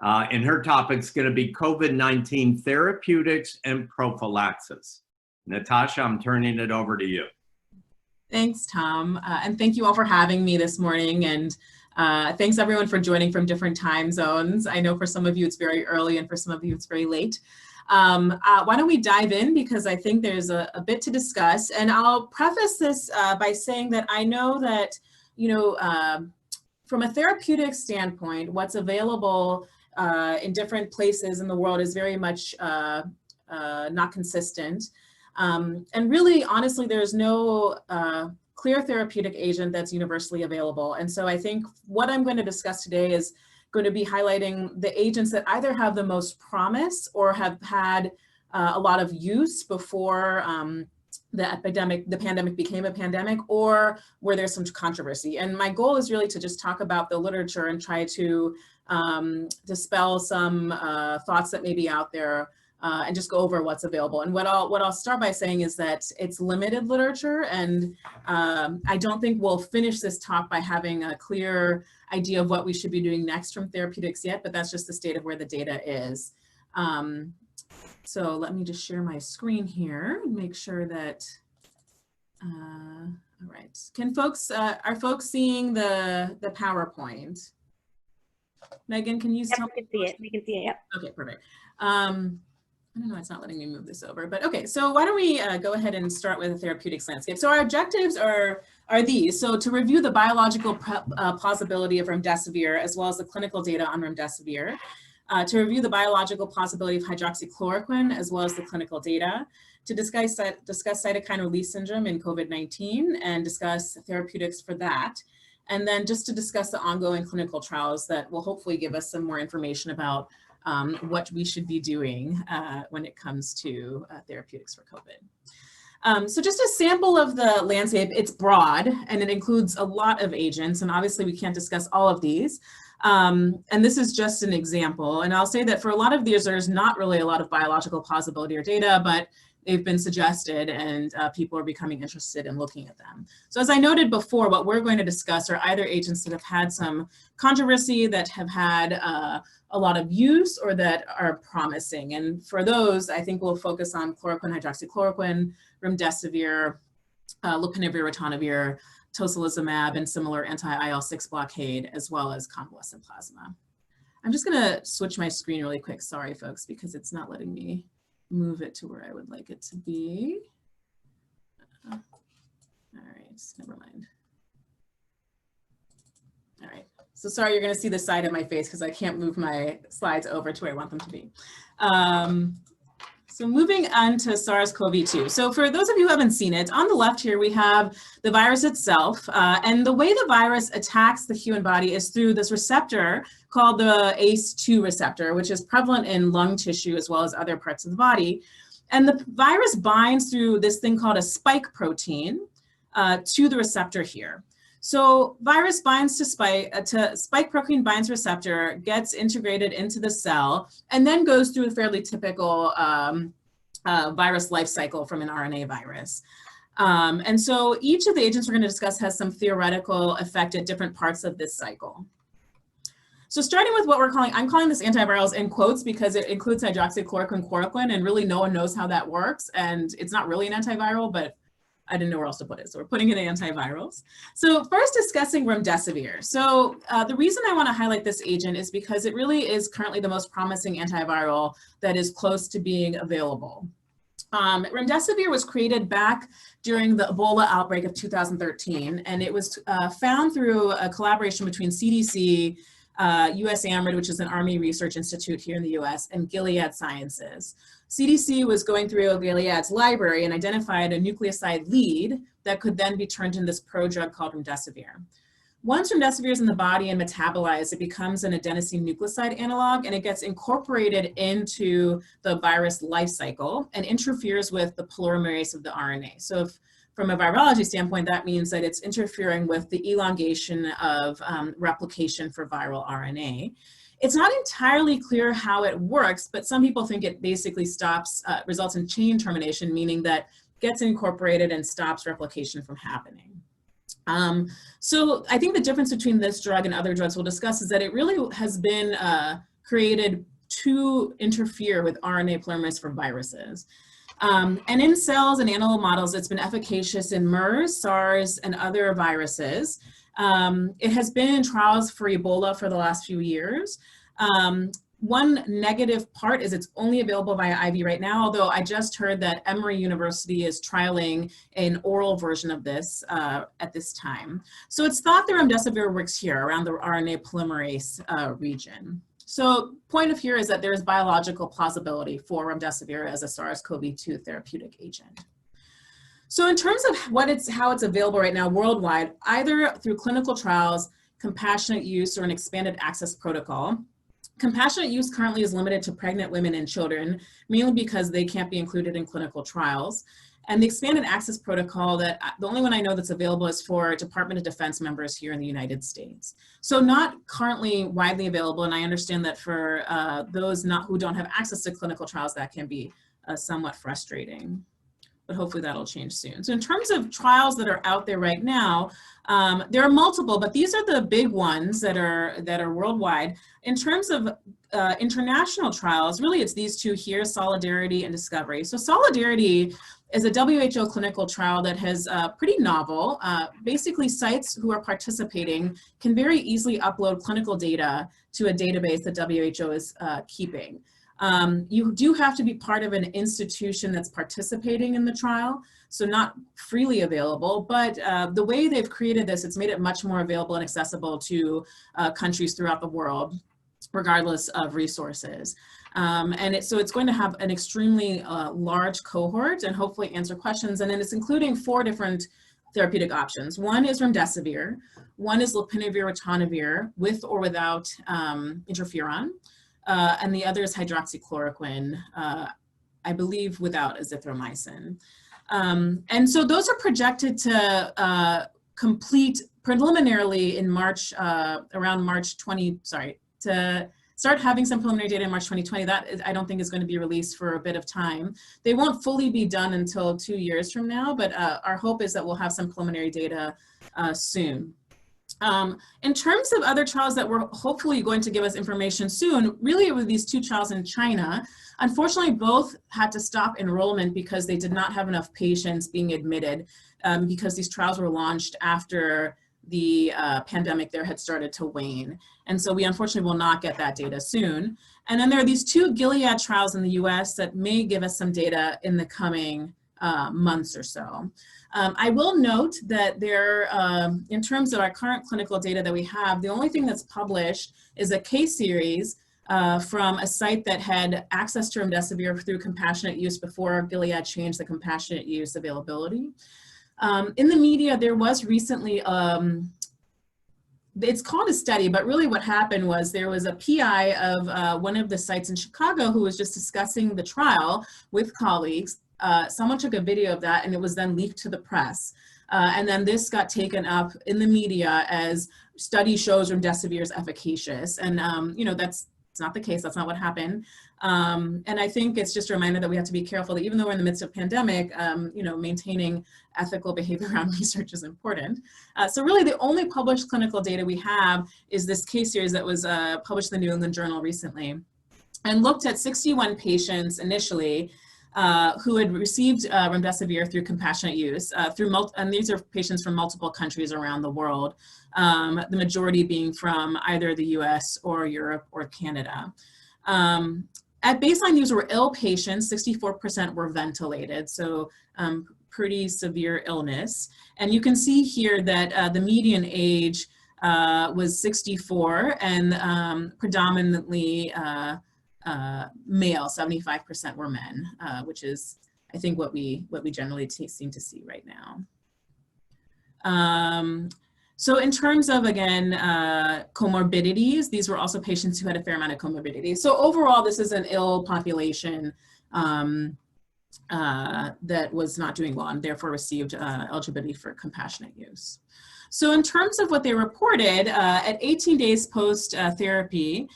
And her topic's going to be COVID-19 therapeutics and prophylaxis. Natasha, I'm turning it over to you. Thanks, Tom. And thank you all for having me this morning. And thanks everyone for joining from different time zones. I know for some of you it's very early and for some of you it's very late. Why don't we dive in, because I think there's a bit to discuss. And I'll preface this by saying that I know that, from a therapeutic standpoint, what's available in different places in the world is very much not consistent. And really, honestly, there's no clear therapeutic agent that's universally available. And so I think what I'm going to discuss today is going to be highlighting the agents that either have the most promise or have had a lot of use before the pandemic became a pandemic, or where there's some controversy. And my goal is really to just talk about the literature and try to dispel some thoughts that may be out there, and just go over what's available. And what I'll start by saying is that it's limited literature, and I don't think we'll finish this talk by having a clear idea of what we should be doing next from therapeutics yet, but that's just the state of where the data is. So let me just share my screen here and make sure that, all right. Are folks seeing the PowerPoint? Megan, can you tell me? We can see it. We can see it, yep. Okay, perfect. I don't know, it's not letting me move this over, but okay, so why don't we go ahead and start with the therapeutics landscape. So our objectives are these. So to review the biological plausibility of Remdesivir, as well as the clinical data on Remdesivir, to review the biological plausibility of hydroxychloroquine, as well as the clinical data, to discuss cytokine release syndrome in COVID-19 and discuss therapeutics for that. And then just to discuss the ongoing clinical trials that will hopefully give us some more information about what we should be doing when it comes to therapeutics for COVID. So just a sample of the landscape, it's broad and it includes a lot of agents, and obviously we can't discuss all of these. And this is just an example. And I'll say that for a lot of these, there's not really a lot of biological plausibility or data, but they've been suggested and people are becoming interested in looking at them. So as I noted before, what we're going to discuss are either agents that have had some controversy, that have had a lot of use, or that are promising. And for those, I think we'll focus on chloroquine, hydroxychloroquine, remdesivir, lopinavir, ritonavir, tocilizumab, and similar anti-IL-6 blockade, as well as convalescent plasma. I'm just gonna switch my screen really quick. Sorry, folks, because it's not letting me move it to where I would like it to be. All right, never mind. All right, so sorry, you're gonna see the side of my face because I can't move my slides over to where I want them to be. So moving on to SARS-CoV-2. So for those of you who haven't seen it, on the left here we have the virus itself. And the way the virus attacks the human body is through this receptor called the ACE2 receptor, which is prevalent in lung tissue as well as other parts of the body. And the virus binds through this thing called a spike protein to the receptor here. So virus binds to spike protein binds receptor, gets integrated into the cell, and then goes through a fairly typical virus life cycle from an RNA virus. And so each of the agents we're going to discuss has some theoretical effect at different parts of this cycle. So starting with what I'm calling this antivirals in quotes because it includes hydroxychloroquine, chloroquine, and really no one knows how that works. And it's not really an antiviral, but I didn't know where else to put it, so we're putting it in antivirals. So first discussing remdesivir. So the reason I want to highlight this agent is because it really is currently the most promising antiviral that is close to being available. Remdesivir was created back during the Ebola outbreak of 2013, and it was found through a collaboration between CDC, USAMRIID, which is an Army Research Institute here in the US, and Gilead Sciences. CDC was going through Gilead's library and identified a nucleoside lead that could then be turned into this prodrug called remdesivir. Once remdesivir is in the body and metabolized, it becomes an adenosine nucleoside analog, and it gets incorporated into the virus life cycle and interferes with the polymerase of the RNA. So from a virology standpoint, that means that it's interfering with the elongation of replication for viral RNA. It's not entirely clear how it works, but some people think it basically results in chain termination, meaning that gets incorporated and stops replication from happening. So I think the difference between this drug and other drugs we'll discuss is that it really has been created to interfere with RNA polymerase for viruses. And in cells and animal models, it's been efficacious in MERS, SARS, and other viruses. It has been in trials for Ebola for the last few years. One negative part is it's only available via IV right now, although I just heard that Emory University is trialing an oral version of this at this time. So it's thought that remdesivir works here around the RNA polymerase region. So point of here is that there's biological plausibility for remdesivir as a SARS-CoV-2 therapeutic agent. So in terms of how it's available right now worldwide, either through clinical trials, compassionate use, or an expanded access protocol. Compassionate use currently is limited to pregnant women and children, mainly because they can't be included in clinical trials. And the expanded access protocol, the only one I know that's available is for Department of Defense members here in the United States. So not currently widely available, and I understand that for those who don't have access to clinical trials, that can be somewhat frustrating. But hopefully that'll change soon. So in terms of trials that are out there right now, there are multiple, but these are the big ones that are worldwide. In terms of international trials, really it's these two here, Solidarity and Discovery. So Solidarity is a WHO clinical trial that has pretty novel. Basically, sites who are participating can very easily upload clinical data to a database that WHO is keeping. You do have to be part of an institution that's participating in the trial, so not freely available, but the way they've created this, it's made it much more available and accessible to countries throughout the world, regardless of resources. So it's going to have an extremely large cohort and hopefully answer questions, and then it's including 4 different therapeutic options. One is remdesivir, one is lopinavir ritonavir with or without interferon, and the other is hydroxychloroquine, I believe without azithromycin. And so those are projected to complete preliminarily in March, around March 20, to start having some preliminary data in March 2020. That I don't think is going to be released for a bit of time. They won't fully be done until 2 years from now, but our hope is that we'll have some preliminary data soon. In terms of other trials that were hopefully going to give us information soon, really it were these 2 trials in China. Unfortunately, both had to stop enrollment because they did not have enough patients being admitted because these trials were launched after the pandemic there had started to wane. And so we unfortunately will not get that data soon. And then there are these 2 Gilead trials in the US that may give us some data in the coming months or so. I will note that there, in terms of our current clinical data that we have, the only thing that's published is a case series from a site that had access to remdesivir through compassionate use before Gilead changed the compassionate use availability. In the media, there was recently, it's called a study, but really what happened was there was a PI of one of the sites in Chicago who was just discussing the trial with colleagues. Someone took a video of that and it was then leaked to the press. And then this got taken up in the media as study shows remdesivir is efficacious. And, you know, it's not the case. That's not what happened. And I think it's just a reminder that we have to be careful that even though we're in the midst of pandemic, you know, maintaining ethical behavior around research is important. So really the only published clinical data we have is this case series that was published in the New England Journal recently and looked at 61 patients initially who had received remdesivir through compassionate use, and these are patients from multiple countries around the world, the majority being from either the US or Europe or Canada. At baseline, these were ill patients, 64% were ventilated, so pretty severe illness. And you can see here that the median age was 64 and predominantly male, 75% were men, which is, I think, what we generally seem to see right now. So in terms of, again, comorbidities, these were also patients who had a fair amount of comorbidities. So overall, this is an ill population that was not doing well and therefore received eligibility for compassionate use. So in terms of what they reported, at 18 days post-therapy,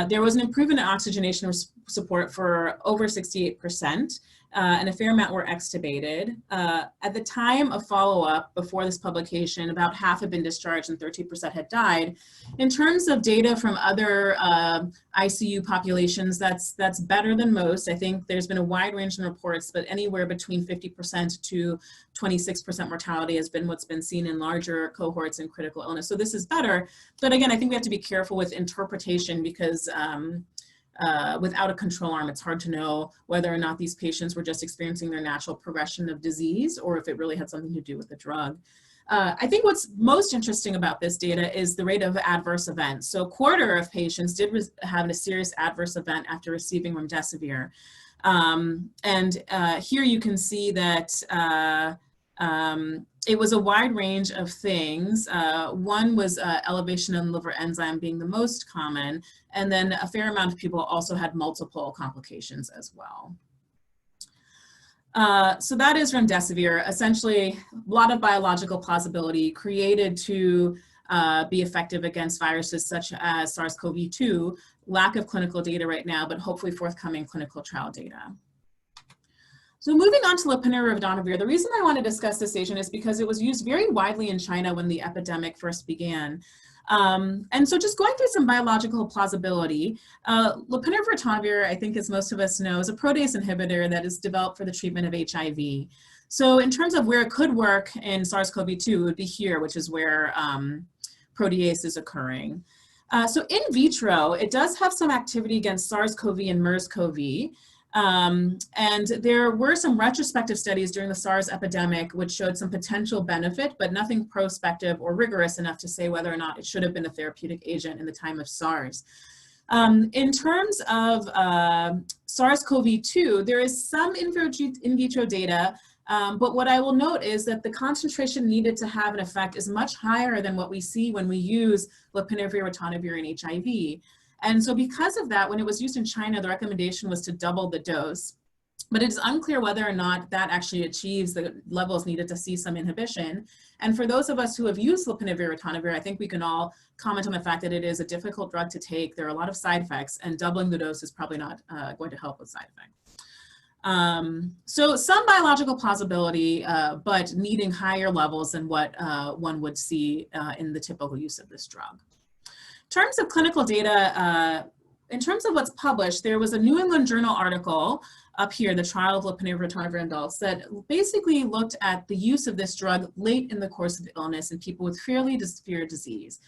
there was an improvement in oxygenation support for over 68%. and a fair amount were extubated. At the time of follow-up before this publication, about half had been discharged and 13% had died. In terms of data from other ICU populations, that's better than most. I think there's been a wide range in reports, but anywhere between 50% to 26% mortality has been what's been seen in larger cohorts in critical illness. So this is better. But again, I think we have to be careful with interpretation because without a control arm, it's hard to know whether or not these patients were just experiencing their natural progression of disease or if it really had something to do with the drug. I think what's most interesting about this data is the rate of adverse events. So a quarter of patients did have a serious adverse event after receiving remdesivir. Here you can see that it was a wide range of things. One was elevation in liver enzyme being the most common, and then a fair amount of people also had multiple complications as well. So that is remdesivir, essentially a lot of biological plausibility created to be effective against viruses such as SARS-CoV-2, lack of clinical data right now, but hopefully forthcoming clinical trial data. So moving on to lopinavir-ritonavir, the reason I want to discuss this agent is because it was used very widely in China when the epidemic first began. And so just going through some biological plausibility, lopinavir-ritonavir, I think as most of us know, is a protease inhibitor that is developed for the treatment of HIV. So in terms of where it could work in SARS-CoV-2, it would be here, which is where protease is occurring. So in vitro, it does have some activity against SARS-CoV and MERS-CoV. And there were some retrospective studies during the SARS epidemic which showed some potential benefit, but nothing prospective or rigorous enough to say whether or not it should have been a therapeutic agent in the time of SARS. In terms of SARS-CoV-2, there is some in vitro data, but what I will note is that the concentration needed to have an effect is much higher than what we see when we use lopinavir-ritonavir in HIV. And so because of that, when it was used in China, the recommendation was to double the dose. But it is unclear whether or not that actually achieves the levels needed to see some inhibition. And for those of us who have used lopinavir-ritonavir, I think we can all comment on the fact that it is a difficult drug to take. There are a lot of side effects, and doubling the dose is probably not going to help with side effects. So some biological plausibility, but needing higher levels than what one would see in the typical use of this drug. In terms of clinical data, in terms of what's published, there was a New England Journal article up here, the trial of lopinavir-ritonavir in adults, that basically looked at the use of this drug late in the course of illness in people with fairly severe disease.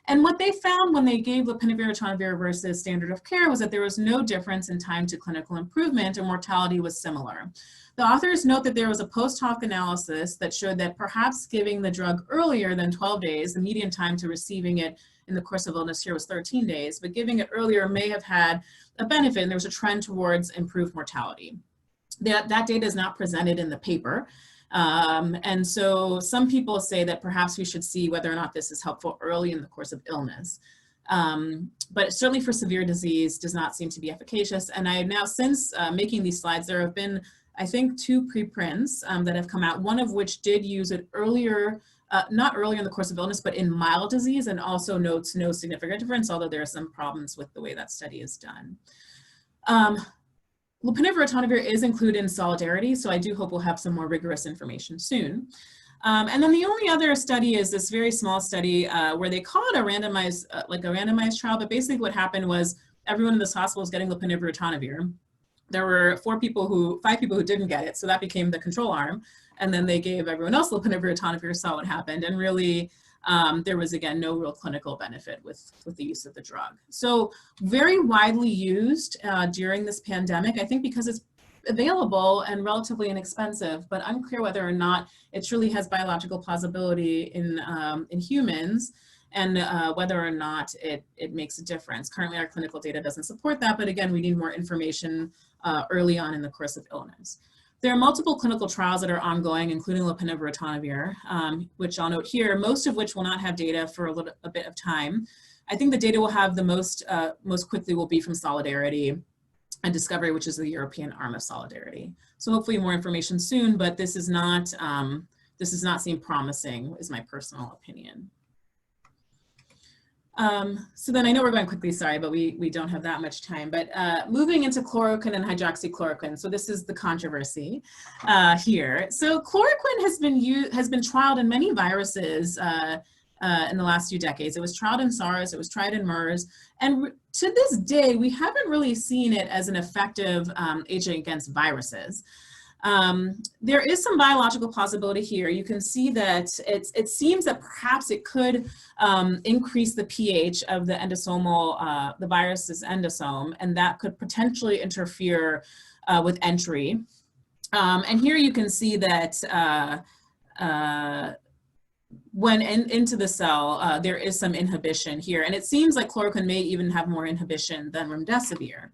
And what they found when they gave lopinavir-ritonavir versus standard of care was that there was no difference in time to clinical improvement, and mortality was similar. The authors note that there was a post-hoc analysis that showed that perhaps giving the drug earlier than 12 days, the median time to receiving it in the course of illness here was 13 days, but giving it earlier may have had a benefit, and there was a trend towards improved mortality. That data is not presented in the paper. And so some people say that perhaps we should see whether or not this is helpful early in the course of illness. But certainly for severe disease does not seem to be efficacious. And I have now, since making these slides, there have been, I think, 2 preprints that have come out, one of which did use it earlier, not earlier in the course of illness, but in mild disease, and also notes no significant difference, although there are some problems with the way that study is done. Lopinavir-ritonavir is included in Solidarity, so I do hope we'll have some more rigorous information soon. And then the only other study is this very small study where they call it a randomized trial, but basically what happened was everyone in this hospital was getting lopinavir-ritonavir. There were 5 people who didn't get it, so that became the control arm. And then they gave everyone else lopinavir-ritonavir, saw what happened, and really there was, again, no real clinical benefit with the use of the drug. So very widely used during this pandemic, I think because it's available and relatively inexpensive, but unclear whether or not it truly has biological plausibility in humans, and whether or not it makes a difference. Currently, our clinical data doesn't support that, but again, we need more information early on in the course of illness. There are multiple clinical trials that are ongoing, including lopinavir-ritonavir, which I'll note here, most of which will not have data for a bit of time. I think the data we'll have the most quickly will be from Solidarity and Discovery, which is the European arm of Solidarity. So hopefully more information soon, but this does not seem promising, is my personal opinion. So then I know we're going quickly, sorry, but we don't have that much time. But moving into chloroquine and hydroxychloroquine. So this is the controversy here. So chloroquine has been trialed in many viruses in the last few decades. It was trialed in SARS, it was tried in MERS, and to this day, we haven't really seen it as an effective agent against viruses. There is some biological plausibility here. You can see that it seems that perhaps it could increase the pH of the endosomal, the virus's endosome, and that could potentially interfere with entry. And here you can see that when into the cell, there is some inhibition here, and it seems like chloroquine may even have more inhibition than remdesivir.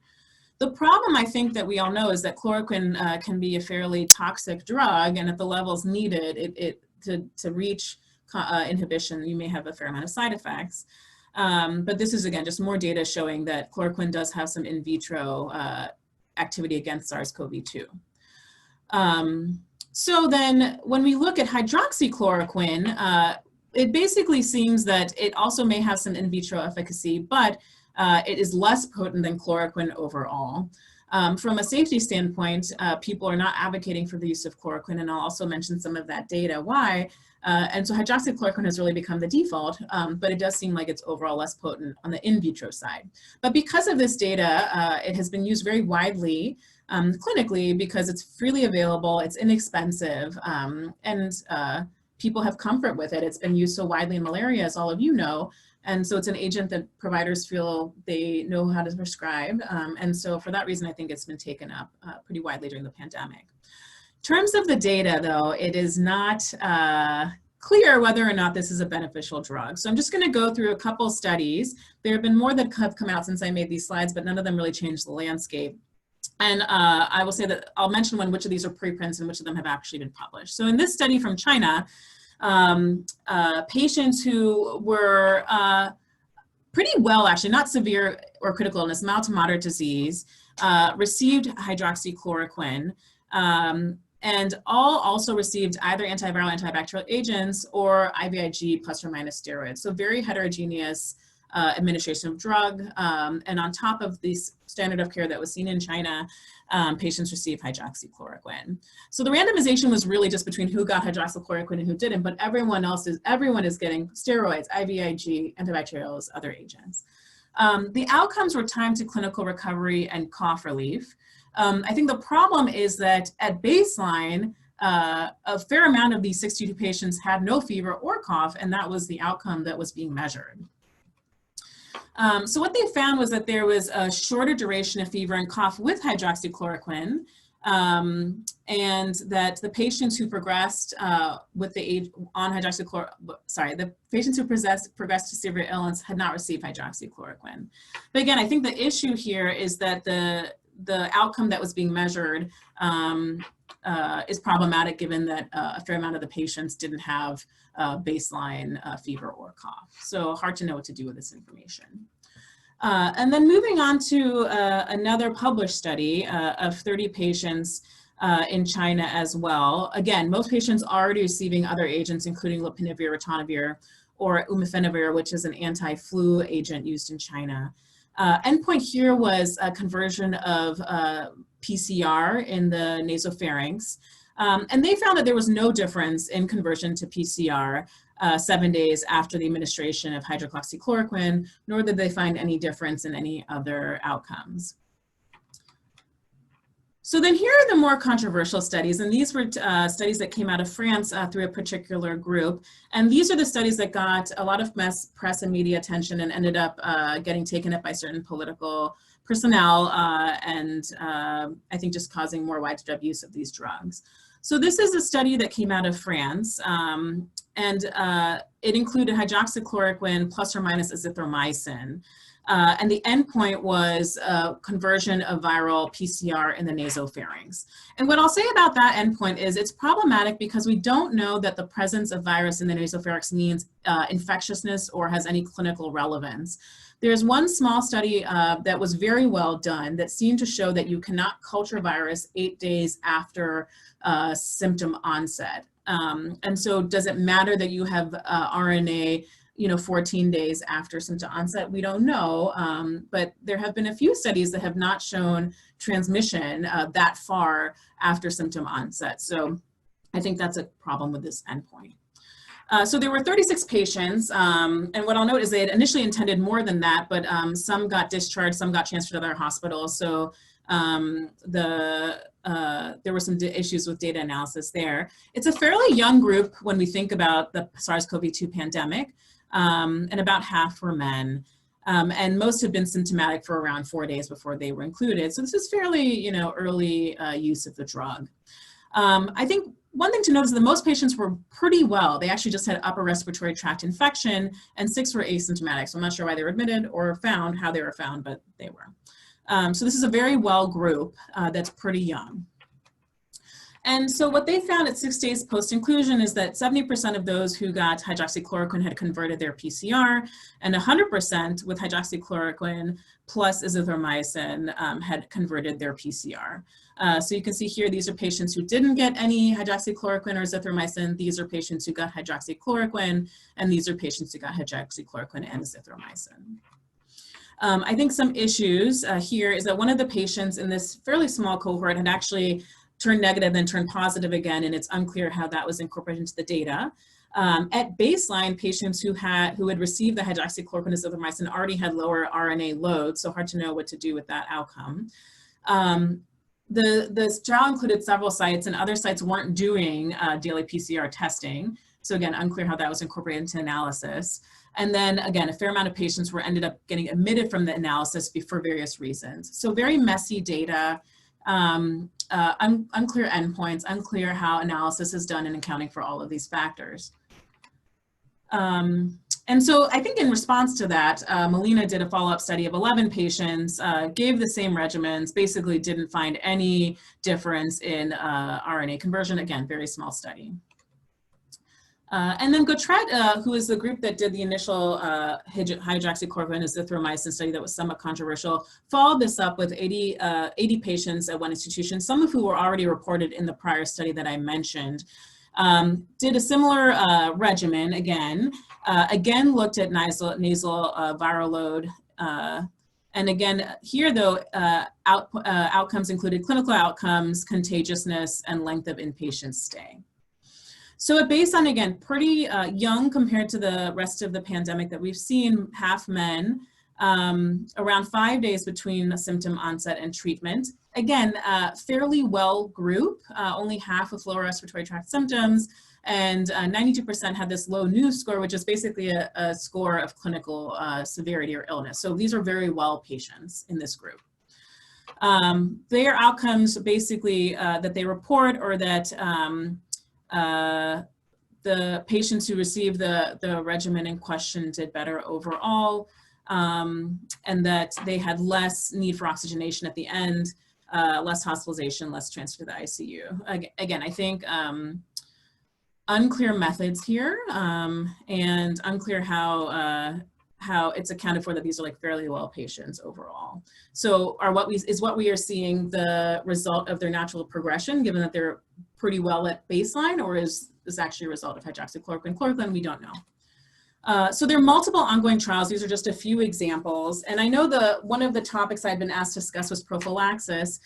The problem, I think, that we all know is that chloroquine can be a fairly toxic drug, and at the levels needed, to reach inhibition, you may have a fair amount of side effects. But this is, again, just more data showing that chloroquine does have some in vitro activity against SARS-CoV-2. So then when we look at hydroxychloroquine, it basically seems that it also may have some in vitro efficacy, but it is less potent than chloroquine overall. From a safety standpoint, people are not advocating for the use of chloroquine, and I'll also mention some of that data, why. And so hydroxychloroquine has really become the default, but it does seem like it's overall less potent on the in vitro side. But because of this data, it has been used very widely clinically because it's freely available, it's inexpensive, and people have comfort with it. It's been used so widely in malaria, as all of you know. And so it's an agent that providers feel they know how to prescribe. And so for that reason, I think it's been taken up pretty widely during the pandemic. In terms of the data, though, it is not clear whether or not this is a beneficial drug. So I'm just going to go through a couple studies. There have been more that have come out since I made these slides, but none of them really changed the landscape. And I will say that I'll mention which of these are preprints and which of them have actually been published. So in this study from China, patients who were pretty well, actually, not severe or critical illness, mild to moderate disease, received hydroxychloroquine, and all also received either antiviral, antibacterial agents or IVIG plus or minus steroids. So very heterogeneous administration of drug, and on top of this standard of care that was seen in China, patients received hydroxychloroquine. So the randomization was really just between who got hydroxychloroquine and who didn't, but everyone is getting steroids, IVIG, antibacterials, other agents. The outcomes were time to clinical recovery and cough relief. I think the problem is that at baseline, a fair amount of these 62 patients had no fever or cough, and that was the outcome that was being measured. So what they found was that there was a shorter duration of fever and cough with hydroxychloroquine, and that the patients who progressed with the the patients who progressed to severe illness had not received hydroxychloroquine. But again, I think the issue here is that the outcome that was being measured is problematic, given that a fair amount of the patients didn't have baseline fever or cough. So hard to know what to do with this information. And then moving on to another published study of 30 patients in China as well. Again, most patients are already receiving other agents, including lopinavir, ritonavir, or umifenavir, which is an anti-flu agent used in China. Endpoint here was a conversion of PCR in the nasopharynx. And they found that there was no difference in conversion to PCR 7 days after the administration of hydroxychloroquine, nor did they find any difference in any other outcomes. So then here are the more controversial studies, and these were studies that came out of France through a particular group. And these are the studies that got a lot of press and media attention and ended up getting taken up by certain political personnel and I think just causing more widespread use of these drugs. So this is a study that came out of France, and it included hydroxychloroquine plus or minus azithromycin. And the endpoint was conversion of viral PCR in the nasopharynx. And what I'll say about that endpoint is it's problematic because we don't know that the presence of virus in the nasopharynx means infectiousness or has any clinical relevance. There's one small study that was very well done that seemed to show that you cannot culture virus 8 days after symptom onset. And so does it matter that you have RNA 14 days after symptom onset, we don't know, but there have been a few studies that have not shown transmission that far after symptom onset. So I think that's a problem with this endpoint. So there were 36 patients, and what I'll note is they had initially intended more than that, but some got discharged, some got transferred to other hospitals. So there were some issues with data analysis there. It's a fairly young group when we think about the SARS-CoV-2 pandemic, and about half were men. And most have been symptomatic for around 4 days before they were included. So this is fairly, early use of the drug. I think one thing to note is that most patients were pretty well. They actually just had upper respiratory tract infection, and 6 were asymptomatic. So I'm not sure why they were admitted or found, how they were found, but they were. So this is a very well group that's pretty young. And so what they found at 6 days post-inclusion is that 70% of those who got hydroxychloroquine had converted their PCR, and 100% with hydroxychloroquine plus azithromycin had converted their PCR. So you can see here, these are patients who didn't get any hydroxychloroquine or azithromycin. These are patients who got hydroxychloroquine, and these are patients who got hydroxychloroquine and azithromycin. I think some issues here is that one of the patients in this fairly small cohort had actually turned negative, then turned positive again, and it's unclear how that was incorporated into the data. At baseline, patients who had received the hydroxychloroquine and azithromycin already had lower RNA load, so hard to know what to do with that outcome. The trial included several sites, and other sites weren't doing daily PCR testing. So again, unclear how that was incorporated into analysis. And then again, a fair amount of patients ended up getting omitted from the analysis for various reasons. So very messy data, unclear endpoints, unclear how analysis is done in accounting for all of these factors. And so I think in response to that, Melina did a follow-up study of 11 patients, gave the same regimens, basically didn't find any difference in RNA conversion. Again, very small study. And then Gautret, who is the group that did the initial hydroxychloroquine azithromycin study that was somewhat controversial, followed this up with 80 patients at one institution, some of who were already reported in the prior study that I mentioned. Did a similar regimen again, looked at nasal viral load. And again, here though, outcomes included clinical outcomes, contagiousness, and length of inpatient stay. So at baseline, again, pretty young compared to the rest of the pandemic that we've seen, half men, around 5 days between symptom onset and treatment. Again, fairly well group, only half with lower respiratory tract symptoms, and 92% had this low news score, which is basically a score of clinical severity or illness. So these are very well patients in this group. Their outcomes basically that they report or that the patients who received the regimen in question did better overall, and that they had less need for oxygenation at the end, less hospitalization, less transfer to the ICU. Again, I think unclear methods here, and unclear how it's accounted for that these are like fairly well patients overall. So is what we are seeing the result of their natural progression, given that they're pretty well at baseline, or is this actually a result of hydroxychloroquine? Chloroquine, we don't know. So there are multiple ongoing trials. These are just a few examples. And I know one of the topics I'd been asked to discuss was prophylaxis.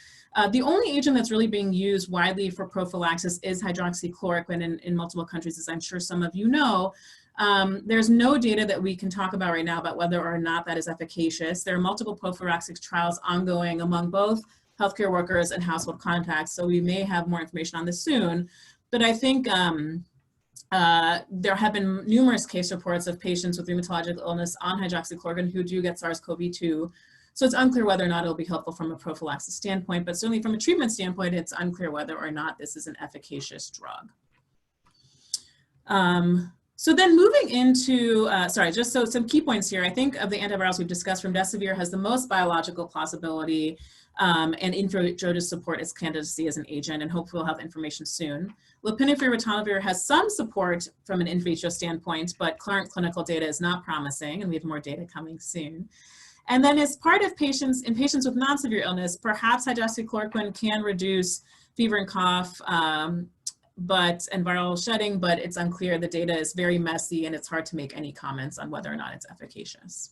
The only agent that's really being used widely for prophylaxis is hydroxychloroquine in multiple countries, as I'm sure some of you know. There's no data that we can talk about right now about whether or not that is efficacious. There are multiple prophylaxis trials ongoing among both healthcare workers and household contacts, so we may have more information on this soon. But I think there have been numerous case reports of patients with rheumatologic illness on hydroxychloroquine who do get SARS-CoV-2. So it's unclear whether or not it'll be helpful from a prophylaxis standpoint, but certainly from a treatment standpoint, it's unclear whether or not this is an efficacious drug. So then moving into, so some key points here. I think of the antivirals we've discussed, Remdesivir has the most biological plausibility and in vitro to support its candidacy as an agent, and hopefully we'll have information soon. Lopinavir ritonavir has some support from an in vitro standpoint, but current clinical data is not promising, and we have more data coming soon. And then as part of patients with non-severe illness, perhaps hydroxychloroquine can reduce fever and cough, and viral shedding, but it's unclear. The data is very messy and it's hard to make any comments on whether or not it's efficacious.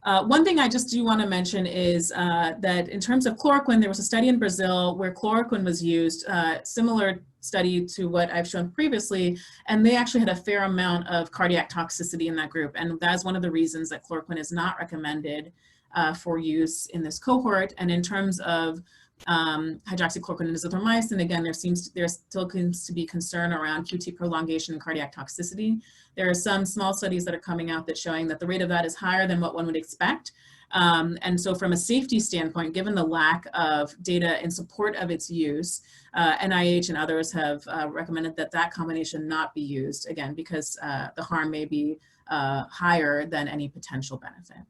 One thing I just do want to mention is that in terms of chloroquine, there was a study in Brazil where chloroquine was used, similar study to what I've shown previously, and they actually had a fair amount of cardiac toxicity in that group. And that is one of the reasons that chloroquine is not recommended for use in this cohort. And in terms of hydroxychloroquine and azithromycin, again, there still seems to be concern around QT prolongation and cardiac toxicity. There are some small studies that are coming out that showing that the rate of that is higher than what one would expect. And so from a safety standpoint, given the lack of data in support of its use, NIH and others have recommended that that combination not be used, again, because the harm may be higher than any potential benefit.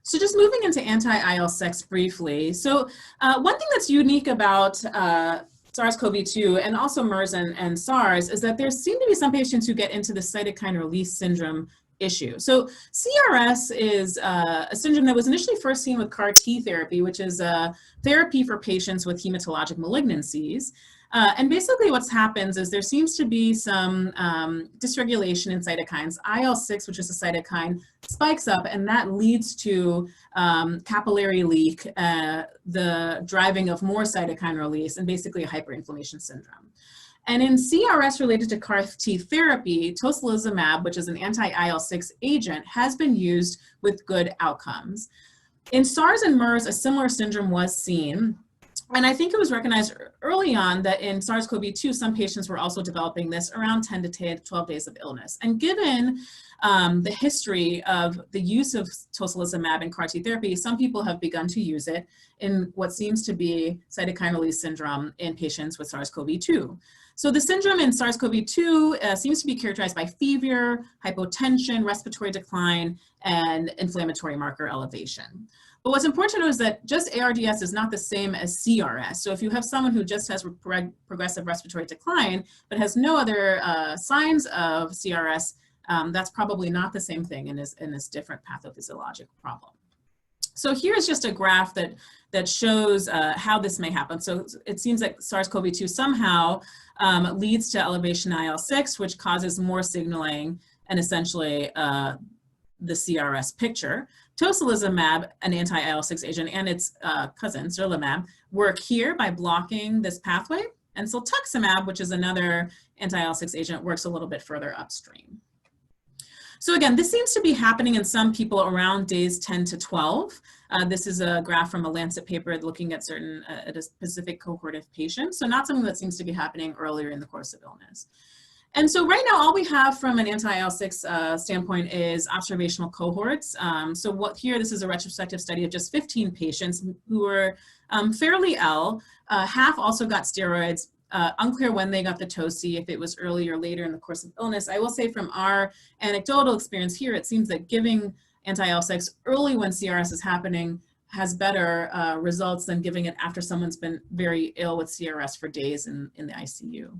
So just moving into anti-IL-6 briefly. So one thing that's unique about SARS-CoV-2 and also MERS and SARS is that there seem to be some patients who get into the cytokine release syndrome issue. So CRS is a syndrome that was initially first seen with CAR T therapy, which is a therapy for patients with hematologic malignancies. And basically what's happens is there seems to be some dysregulation in cytokines. IL-6, which is a cytokine, spikes up, and that leads to capillary leak, the driving of more cytokine release, and basically a hyperinflammation syndrome. And in CRS related to CAR T therapy, tocilizumab, which is an anti-IL-6 agent, has been used with good outcomes. In SARS and MERS, a similar syndrome was seen. And I think it was recognized early on that in SARS-CoV-2, some patients were also developing this around 10 to 12 days of illness. And given the history of the use of tocilizumab in CAR T therapy, some people have begun to use it in what seems to be cytokine release syndrome in patients with SARS-CoV-2. So the syndrome in SARS-CoV-2 seems to be characterized by fever, hypotension, respiratory decline, and inflammatory marker elevation. But what's important to know is that just ARDS is not the same as CRS. So if you have someone who just has progressive respiratory decline, but has no other signs of CRS, that's probably not the same thing and is different pathophysiologic problem. So here's just a graph that shows how this may happen. So it seems like SARS-CoV-2 somehow leads to elevation in IL-6, which causes more signaling and essentially the CRS picture. Tocilizumab, an anti-IL-6 agent, and its cousin, serlimab, work here by blocking this pathway. And siltuximab, which is another anti-IL-6 agent, works a little bit further upstream. So again, this seems to be happening in some people around days 10 to 12. This is a graph from a Lancet paper looking at at a specific cohort of patients. So not something that seems to be happening earlier in the course of illness. And so right now, all we have from an anti-IL-6 standpoint is observational cohorts. This is a retrospective study of just 15 patients who were fairly ill. Half also got steroids. Unclear when they got the toci, if it was early or later in the course of illness. I will say from our anecdotal experience here, it seems that giving anti-IL-6 early when CRS is happening has better results than giving it after someone's been very ill with CRS for days in the ICU.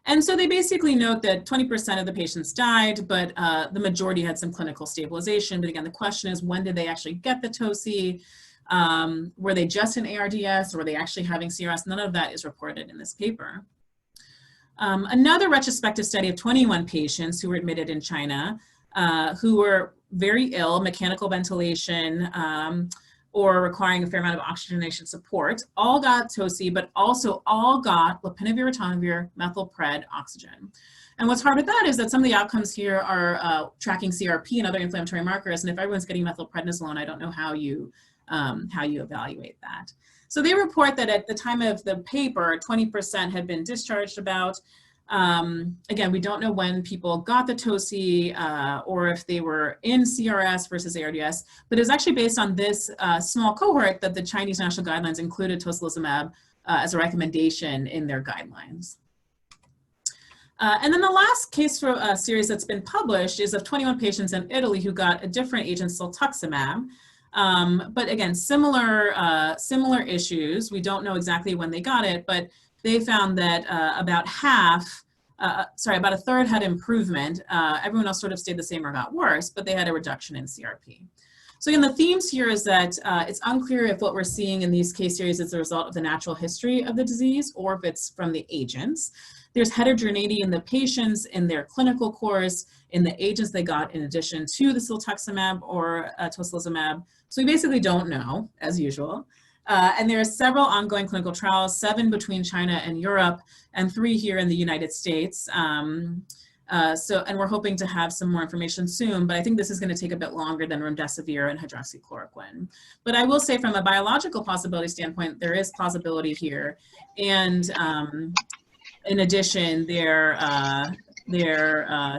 And so they basically note that 20% of the patients died, but the majority had some clinical stabilization. But again, the question is, when did they actually get the toci? Were they just in ARDS, or were they actually having CRS? None of that is reported in this paper. Another retrospective study of 21 patients who were admitted in China, who were very ill, mechanical ventilation, or requiring a fair amount of oxygenation support, all got toci, but also all got lopinavir, ritonavir, methylpred, oxygen. And what's hard with that is that some of the outcomes here are tracking CRP and other inflammatory markers, and if everyone's getting methylprednisolone, I don't know how you evaluate that. So they report that at the time of the paper, 20% had been discharged about. Again, we don't know when people got the toci or if they were in CRS versus ARDS, but it was actually based on this small cohort that the Chinese national guidelines included tocilizumab as a recommendation in their guidelines. And then the last case for a series that's been published is of 21 patients in Italy who got a different agent, siltuximab. But again, similar issues. We don't know exactly when they got it, but they found that about a third had improvement. Everyone else sort of stayed the same or got worse, but they had a reduction in CRP. So again, the themes here is that it's unclear if what we're seeing in these case series is a result of the natural history of the disease or if it's from the agents. There's heterogeneity in the patients, in their clinical course, in the agents they got in addition to the siltuximab or tocilizumab. So we basically don't know, as usual. And there are several ongoing clinical trials, 7 between China and Europe, and 3 here in the United States. And we're hoping to have some more information soon, but I think this is going to take a bit longer than remdesivir and hydroxychloroquine. But I will say from a biological possibility standpoint, there is plausibility here. And in addition, there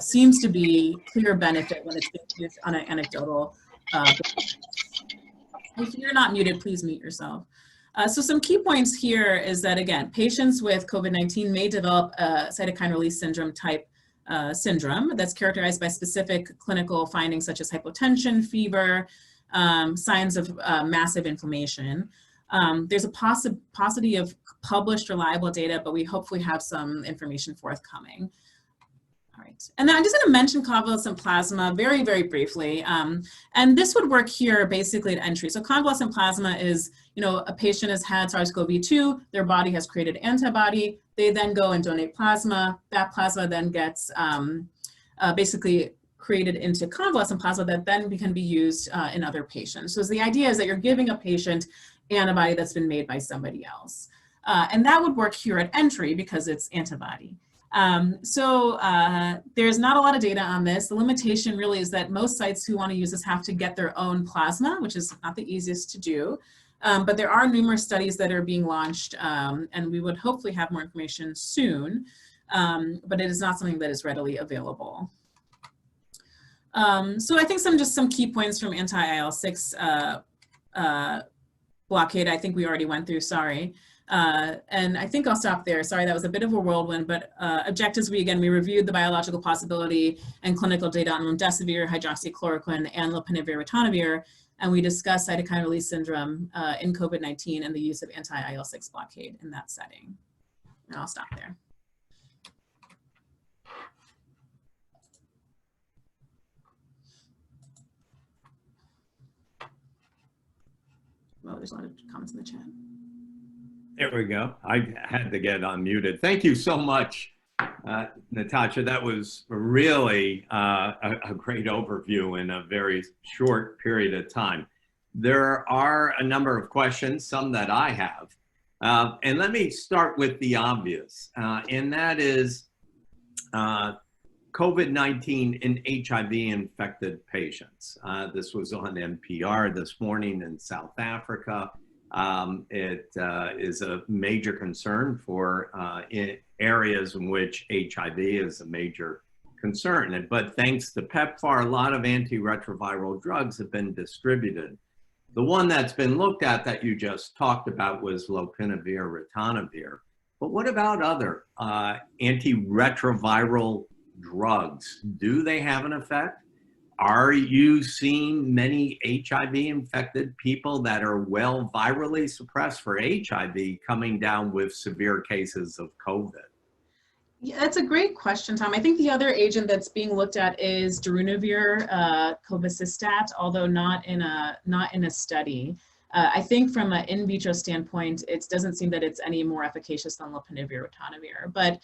seems to be clear benefit when it's being used on an anecdotal basis. If you're not muted, please mute yourself. So some key points here is that, again, patients with COVID-19 may develop a cytokine release syndrome type syndrome that's characterized by specific clinical findings such as hypotension, fever, signs of massive inflammation. There's a paucity of published reliable data, but we hopefully have some information forthcoming. All right, and then I'm just going to mention convalescent plasma very, very briefly. And this would work here basically at entry. So convalescent plasma is, a patient has had SARS-CoV-2, their body has created antibody, they then go and donate plasma. That plasma then gets basically created into convalescent plasma that then can be used in other patients. So the idea is that you're giving a patient antibody that's been made by somebody else. And that would work here at entry because it's antibody. There's not a lot of data on this. The limitation really is that most sites who want to use this have to get their own plasma, which is not the easiest to do. But there are numerous studies that are being launched, and we would hopefully have more information soon, but it is not something that is readily available. So I think some key points from anti-IL-6 blockade, I think we already went through, sorry. And I think I'll stop there. Sorry, that was a bit of a whirlwind, but objectives, we reviewed the biological possibility and clinical data on remdesivir, hydroxychloroquine, and lopinavir-ritonavir, and we discussed cytokine release syndrome in COVID-19 and the use of anti-IL-6 blockade in that setting. And I'll stop there. Well, there's a lot of comments in the chat. There we go. I had to get unmuted. Thank you so much, Natasha. That was really a great overview in a very short period of time. There are a number of questions, some that I have. And let me start with the obvious, and that is COVID-19 in HIV-infected patients. This was on NPR this morning in South Africa. It is a major concern for in areas in which HIV is a major concern. But thanks to PEPFAR, a lot of antiretroviral drugs have been distributed. The one that's been looked at that you just talked about was lopinavir-ritonavir. But what about other antiretroviral drugs? Do they have an effect? Are you seeing many HIV-infected people that are well virally suppressed for HIV coming down with severe cases of COVID? Yeah, that's a great question, Tom. I think the other agent that's being looked at is darunavir, covisistat, although not in a study. I think from an in vitro standpoint, it doesn't seem that it's any more efficacious than lopinavir-ritonavir. But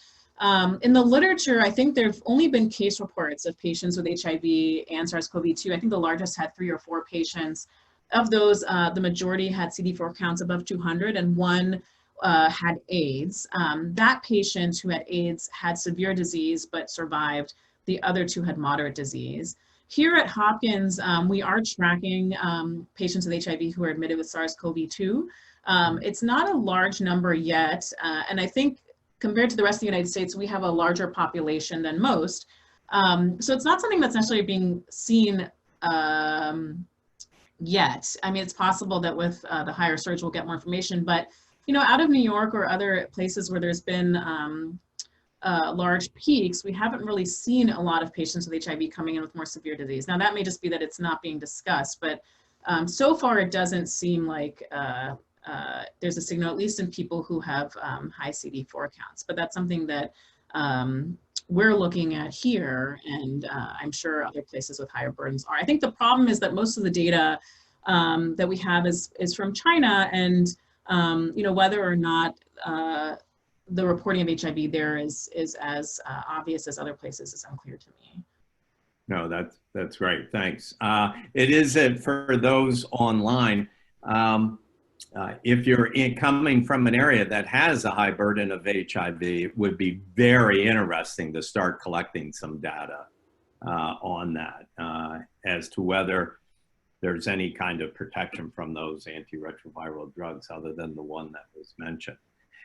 in the literature, I think there've only been case reports of patients with HIV and SARS-CoV-2. I think the largest had 3 or 4 patients. Of those, the majority had CD4 counts above 200, and 1 had AIDS. That patient who had AIDS had severe disease but survived. The other 2 had moderate disease. Here at Hopkins, we are tracking patients with HIV who are admitted with SARS-CoV-2. It's not a large number yet, and I think compared to the rest of the United States, we have a larger population than most. So it's not something that's necessarily being seen yet. I mean, it's possible that with the higher surge, we'll get more information, but out of New York or other places where there's been large peaks, we haven't really seen a lot of patients with HIV coming in with more severe disease. Now, that may just be that it's not being discussed, but so far it doesn't seem like there's a signal, at least in people who have high CD4 counts. But that's something that we're looking at here, and I'm sure other places with higher burdens are. I think the problem is that most of the data that we have is from China, and you know, whether or not the reporting of HIV there is as obvious as other places is unclear to me. No, that's great. Thanks. It is for those online. If you're coming from an area that has a high burden of HIV, it would be very interesting to start collecting some data on that as to whether there's any kind of protection from those antiretroviral drugs other than the one that was mentioned.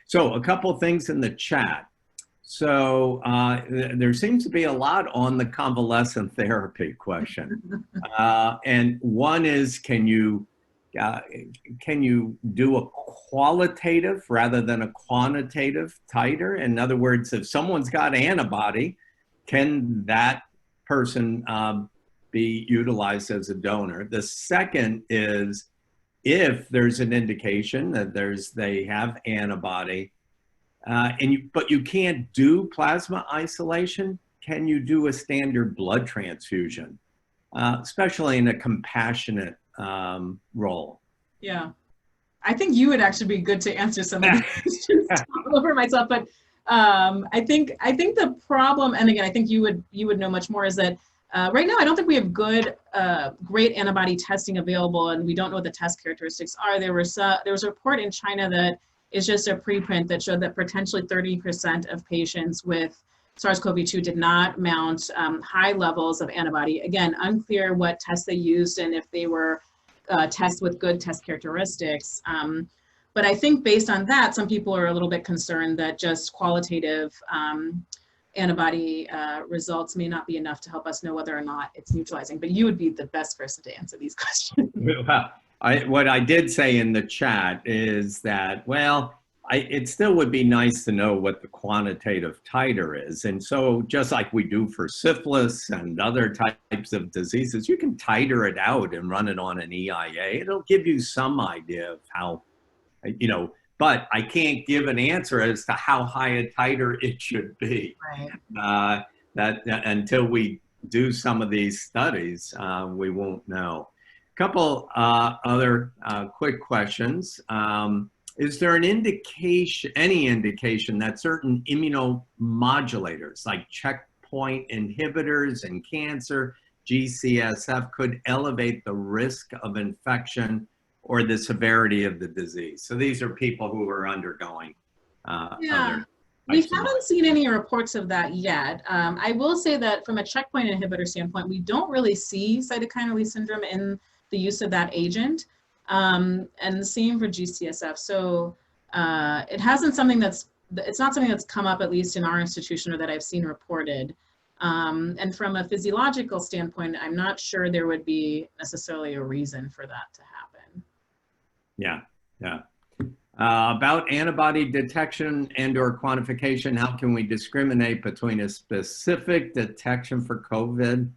So a couple of things in the chat. So there seems to be a lot on the convalescent therapy question. And one is, can you do a qualitative rather than a quantitative titer? In other words, if someone's got antibody, can that person be utilized as a donor? The second is, if there's an indication that they have antibody, but you can't do plasma isolation, can you do a standard blood transfusion, especially in a compassionate role? Yeah, I think you would actually be good to answer some of these questions all over myself. But I think the problem, and again, I think you would know much more, is that right now I don't think we have great antibody testing available, and we don't know what the test characteristics are. There was a report in China that is just a preprint that showed that potentially 30% of patients with SARS-CoV-2 did not mount high levels of antibody. Again, unclear what tests they used and if they were tests with good test characteristics. But I think based on that, some people are a little bit concerned that just qualitative antibody results may not be enough to help us know whether or not it's neutralizing. But you would be the best person to answer these questions. Well, what I did say in the chat is that, well, it still would be nice to know what the quantitative titer is. And so just like we do for syphilis and other types of diseases, you can titer it out and run it on an EIA. It'll give you some idea of how, you know, but I can't give an answer as to how high a titer it should be. Right. That until we do some of these studies, we won't know. Couple other quick questions. Is there any indication that certain immunomodulators like checkpoint inhibitors in cancer, GCSF, could elevate the risk of infection or the severity of the disease? So these are people who are undergoing we haven't seen any reports of that yet. I will say that from a checkpoint inhibitor standpoint, we don't really see cytokine release syndrome in the use of that agent, and the same for GCSF. So it hasn't it's not something that's come up, at least in our institution, or that I've seen reported. And from a physiological standpoint, I'm not sure there would be necessarily a reason for that to happen. Yeah. About antibody detection and/or quantification, how can we discriminate between a specific detection for COVID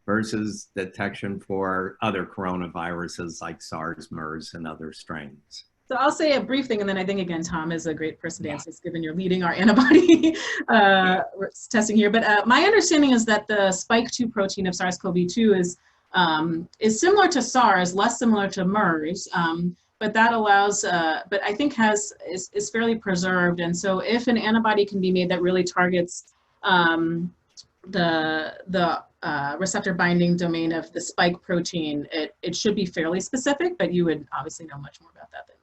versus detection for other coronaviruses like SARS, MERS, and other strains? So I'll say a brief thing, and then I think, again, Tom is a great person to answer this, given you're leading our antibody testing here. But my understanding is that the spike-2 protein of SARS-CoV-2 is similar to SARS, less similar to MERS, but that allows, but I think is fairly preserved. And so if an antibody can be made that really targets the receptor binding domain of the spike protein, it should be fairly specific, but you would obviously know much more about that than me.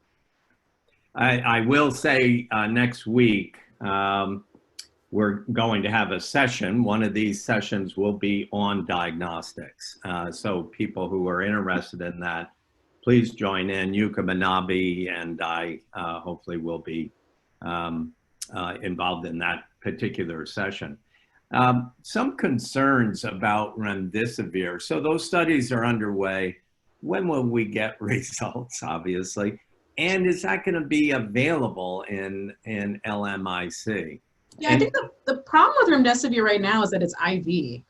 I will say next week, we're going to have a session. One of these sessions will be on diagnostics. So people who are interested in that, please join in. Yuka Manabe and I hopefully will be involved in that particular session. Some concerns about Remdesivir. So those studies are underway. When will we get results, obviously? And is that going to be available in LMIC? Yeah, I think the problem with Remdesivir right now is that it's IV,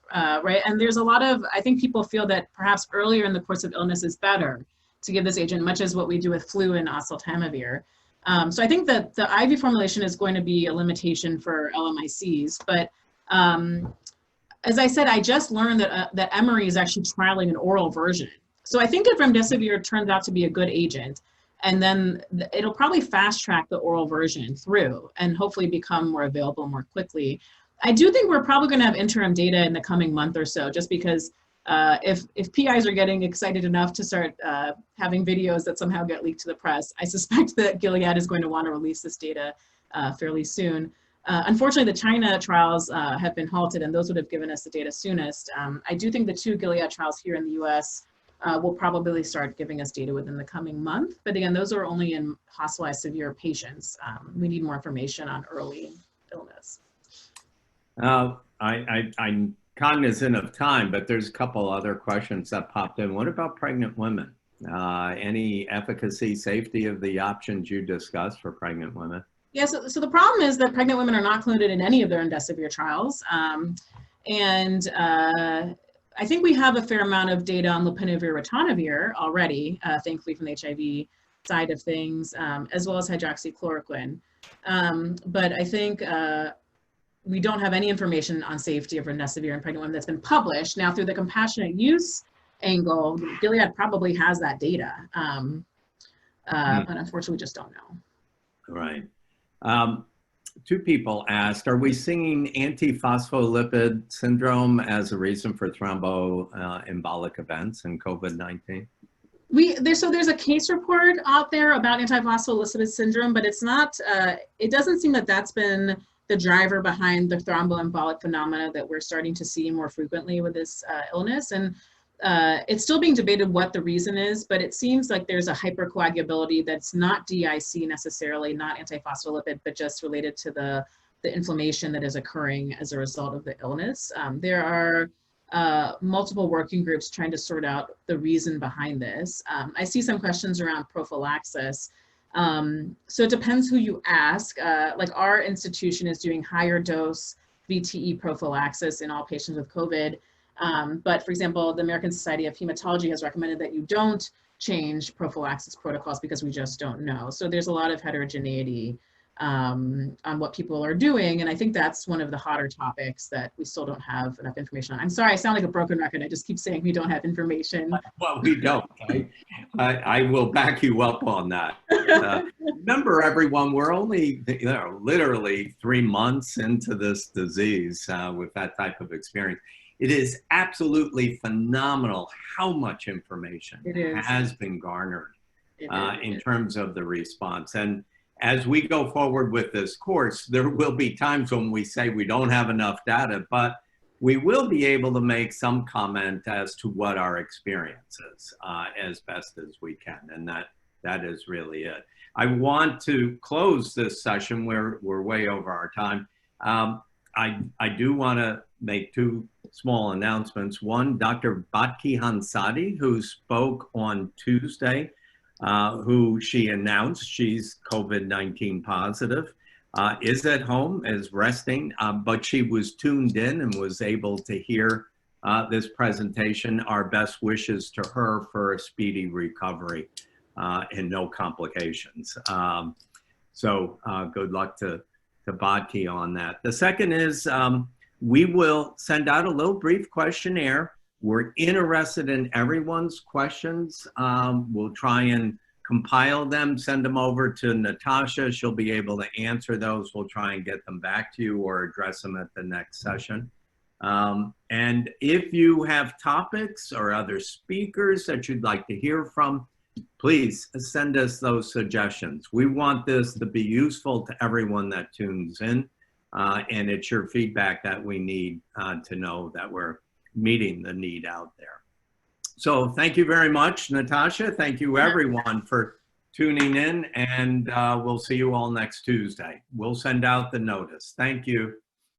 right? And there's a lot of, I think people feel that perhaps earlier in the course of illness is better to give this agent, much as what we do with flu and oseltamivir. So I think that the IV formulation is going to be a limitation for LMICs, but As I said, I just learned that Emory is actually trialing an oral version. So I think if remdesivir turns out to be a good agent, and then it'll probably fast track the oral version through and hopefully become more available more quickly. I do think we're probably going to have interim data in the coming month or so, just because if PIs are getting excited enough to start having videos that somehow get leaked to the press, I suspect that Gilead is going to want to release this data fairly soon. Unfortunately, the China trials have been halted, and those would have given us the data soonest. I do think the 2 Gilead trials here in the US will probably start giving us data within the coming month. But again, those are only in hospitalized severe patients. We need more information on early illness. I'm cognizant of time, but there's a couple other questions that popped in. What about pregnant women? Any efficacy, safety of the options you discussed for pregnant women? Yeah, so the problem is that pregnant women are not included in any of their remdesivir trials. I think we have a fair amount of data on lopinavir ritonavir already, thankfully from the HIV side of things, as well as hydroxychloroquine. But I think we don't have any information on safety of remdesivir in pregnant women that's been published. Now, through the compassionate use angle, Gilead probably has that data, but unfortunately, we just don't know. Right. 2 people asked, are we seeing antiphospholipid syndrome as a reason for thromboembolic events in COVID-19? There's a case report out there about antiphospholipid syndrome, but it's not, it doesn't seem that that's been the driver behind the thromboembolic phenomena that we're starting to see more frequently with this illness. And it's still being debated what the reason is, but it seems like there's a hypercoagulability that's not DIC necessarily, not antiphospholipid, but just related to the inflammation that is occurring as a result of the illness. There are multiple working groups trying to sort out the reason behind this. I see some questions around prophylaxis. So it depends who you ask. Like our institution is doing higher dose VTE prophylaxis in all patients with COVID. But for example, the American Society of Hematology has recommended that you don't change prophylaxis protocols because we just don't know. So there's a lot of heterogeneity on what people are doing. And I think that's one of the hotter topics that we still don't have enough information on. I'm sorry, I sound like a broken record. I just keep saying we don't have information. Well, we don't. I will back you up on that. Remember, everyone, we're only literally 3 months into this disease with that type of experience. It is absolutely phenomenal how much information has been garnered in terms of the response. And as we go forward with this course, there will be times when we say we don't have enough data, but we will be able to make some comment as to what our experience is as best as we can. And that is really it. I want to close this session where we're way over our time. I do want to make 2 small announcements. One, Dr. Batki Hansadi, who spoke on Tuesday, who she announced she's COVID-19 positive, is at home, is resting, but she was tuned in and was able to hear this presentation. Our best wishes to her for a speedy recovery and no complications. So good luck to Batki on that. The second is we will send out a little brief questionnaire. We're interested in everyone's questions. We'll try and compile them, send them over to Natasha. She'll be able to answer those. We'll try and get them back to you or address them at the next session. And if you have topics or other speakers that you'd like to hear from, please send us those suggestions. We want this to be useful to everyone that tunes in, and it's your feedback that we need to know that we're meeting the need out there. So thank you very much, Natasha. Thank you everyone for tuning in, and we'll see you all next Tuesday. We'll send out the notice. Thank you.